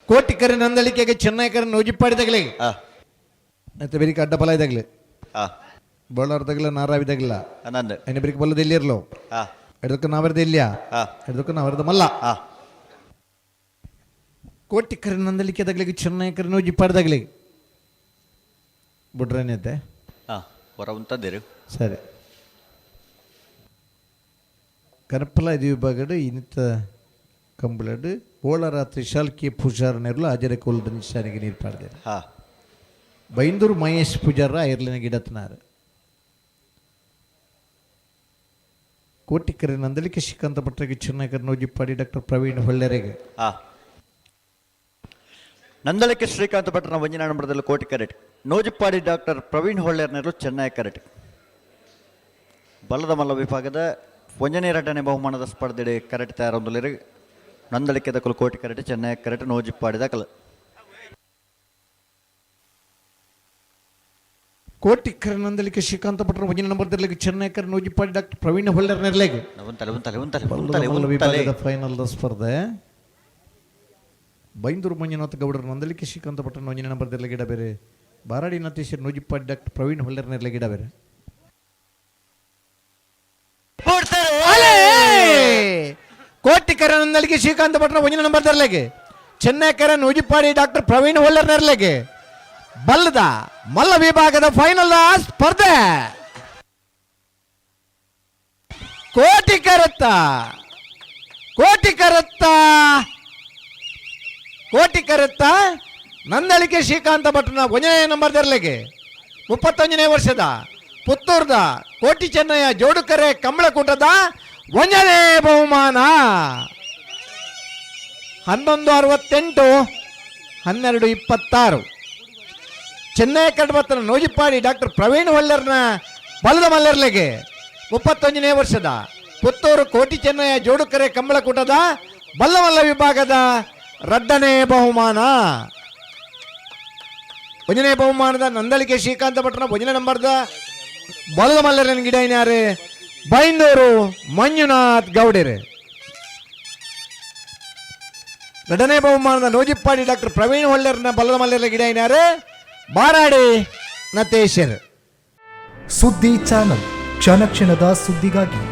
ಕೋಟಿಕರ ನಂದಳಿಕೆಗೆ ಚೆನ್ನೈಕರ ನೋಜಿಪ್ಪಾಡಿದಾಗಲೇ ಮತ್ತೆ ಬೇರೆ ಅಡ್ಡಬಲ ಇದಾಗಲೇ ಬೋಳಾರ್ದಾಗಲ ನಾರಾವಿದಾಗಲ್ಲ ನಂದು ಎಣ್ಣೆಬರಿಗೆ ಬಲ್ಲದ ಎಲ್ಲಿರ್ಲೋ ಎಡದಕ್ಕೆ ನಾವರ್ದ ಇಲ್ಯ ಎಡದಕ್ಕೆ ನಾವರ್ದ ಮಲ್ಲ ಕೋಟಿಕರ ನಂದಳಿಕೆದಾಗಲಿಗೆ ಚೆನ್ನೈಕರ ನೋಜಿಪ್ಪಾಡಿದಾಗಲೇ ಬಿಡ್ರೇನೈತೆ ಹೊರ ಉಂಟದಿರು ಸರಿ ಕನಪಲ ಇದು ವಿಭಾಗಡು ಇನಿತ ಕಂಬಳಡು ಓಳರಾತ್ರಿ ಶಾಲ್ಕಿ ಪೂಜಾರನೆರಲು ಹಾಜರ ಕೋಲ್ದ ನಿಶಾನಿಗೆ ನೀರು ಪಾಡ್ದೆ ಬೈಂದೂರು ಮಹೇಶ್ ಪೂಜಾರ ಐರ್ಲಿನ ಗಿಡತ್ನಾರು ಕೋಟಿಕರೆ ನಂದಳಿಕೆ ಶ್ರೀಕಾಂತ ಭಟ್ರಿಗೆ ಚೆನ್ನೈಕರ್ ನೋಜಿಪ್ಪಾಡಿ ಡಾಕ್ಟರ್ ಪ್ರವೀಣ್ ಹೊಳ್ಳೆರೆಗೆ ನಂದಳಿಕೆ ಶ್ರೀಕಾಂತ ಭಟ್ರನ ವಂಜನಾ ನಂಬರದಲ್ಲಿ ಕೋಟಿಕರೆಟ್ ನೋಜಿಪ್ಪಾಡಿ ಡಾಕ್ಟರ್ ಪ್ರವೀಣ್ ಹೊಳ್ಳೆರ್ನರು ಚೆನ್ನೈ ಕರೆಟ್ ಬಲ್ಲದ ಮಲ್ಲ ವಿಭಾಗದ ವಂಜನೆ ರಟನೆ ಬಹುಮಾನದ ಸ್ಪರ್ಧೆ ಕರೆಟ್ ತಯಾರೊಂದಲಿರು ನಂದಳಿಕೆ ದಕ್ಕಲು ಕೋಟಿ ಕರೆಟ್ ಚೆನ್ನೈ ಕರೆಟ್ ನೋಜಿಪ್ಪಾಡಿ ದಕ್ಕಲು ಕೋಟಿಕರ ನಂದಳಿಕೆ ಶ್ರೀಕಾಂತ ಭಟ್ರ ವಂಜನ ನಂಬರ್ದಲ್ಲಿ ಚೆನ್ನೈಕರ್ ನೋಜಿಪ್ಪಾಡಿ ಡಾಕ್ಟರ್ ಪ್ರವೀಣ್ ಹೊಳ್ಳೆರ್ನೆರ್ಲೆಗೆ ವಿಭಾಗದ ಫೈನಲ್ ಸ್ಪರ್ಧೆ ಬೈಂದೂರು ಮಂಜುನಾಥ ಗೌಡರ ನಂದಳಿಕೆ ಶ್ರೀಕಾಂತ ಭಟ್ರ ವಂಜನ ನಂಬರ್ದಲ್ಲಿ ಗಿಡ ಬೇರೆ ಬಾರಾಡಿ ನಾಥೇಶ್ವರ ನೋಜಿಪ್ಪಾಡಿ ಡಾಕ್ಟರ್ ಪ್ರವೀಣ್ ಹೊಳ್ಳೆರ್ನೆರ್ಲೆ ಗಿಡ ಬೇರೆ ಕೋಟಿಕರ ನಂದಳಿಕೆ ಶ್ರೀಕಾಂತ ಭಟ್ರ ವಂಜನ ನಂಬರ್ದರ್ಲೆಗೆ ಚೆನ್ನೈಕರ ನೋಜಿಪ್ಪಾಡಿ ಡಾಕ್ಟರ್ ಪ್ರವೀಣ್ ಹೊಳ್ಳೆರ್ನೆರ್ಲೆಗೆ ಬಲ್ಲದ ಮಲ್ಲ ವಿಭಾಗದ ಫೈನಲ್ ಸ್ಪರ್ಧೆ ಕೋಟಿಕರತ್ತ ನಂದಳಿಕೆ ಶ್ರೀಕಾಂತ ಭಟ್ರನ ವಂಜನೆ ನಂಬರ್ದರ್ಲೆಗೆ 31ನೇ ವರ್ಷದ ಪುತ್ತೂರ್ದ ಕೋಟಿ ಚೆನ್ನಯ್ಯ ಜೋಡುಕರೆ ಕಂಬಳಕೂಟದ ವಂಜನೆ ಬಹುಮಾನ 1168 1226 ಚೆನ್ನೈ ಕಡ್ಬತ್ತನ ನೋಜಿಪ್ಪಾಡಿ ಡಾಕ್ಟರ್ ಪ್ರವೀಣ್ ಹೊಳ್ಳೆರ್ನ ಬಲದ ಮಲ್ಲೆರ್ಲೆಗೆ 31ನೇ ವರ್ಷದ ಪುತ್ತೂರು ಕೋಟಿ ಚೆನ್ನಯ್ಯ ಜೋಡುಕರೆ ಕಂಬಳಕೂಟದ ಬಲ್ಲಮಲ್ಲ ವಿಭಾಗದ 2ನೇ ಬಹುಮಾನ ವಂಜನೆ ಬಹುಮಾನದ ನಂದಳಿಕೆ ಶ್ರೀಕಾಂತ ಭಟ್ರನ ವಂಜನೆ ನಂಬರ್ದ ಬಲ್ಲದ ಮಲ್ಲೆರ್ನ ಗಿಡ ಇನ್ಯಾರೆ ಬೈಂದೂರು ಮಂಜುನಾಥ್ ಗೌಡರೆ 2ನೇ ಬಹುಮಾನದ ನೋಜಿಪ್ಪಾಡಿ ಡಾಕ್ಟರ್ ಪ್ರವೀಣ್ ಹೊಳ್ಳೆರ್ನ ಬಲ್ಲದ ಮಲ್ಲೆರ್ನ ಗಿಡ ಇನ್ಯಾರೆ ಬಾರಾಡಿ ನತೇಶರ್ ಸುದ್ದಿ ಚಾನಲ್ ಕ್ಷಣ ಕ್ಷಣದ ಸುದ್ದಿಗಾಗಿ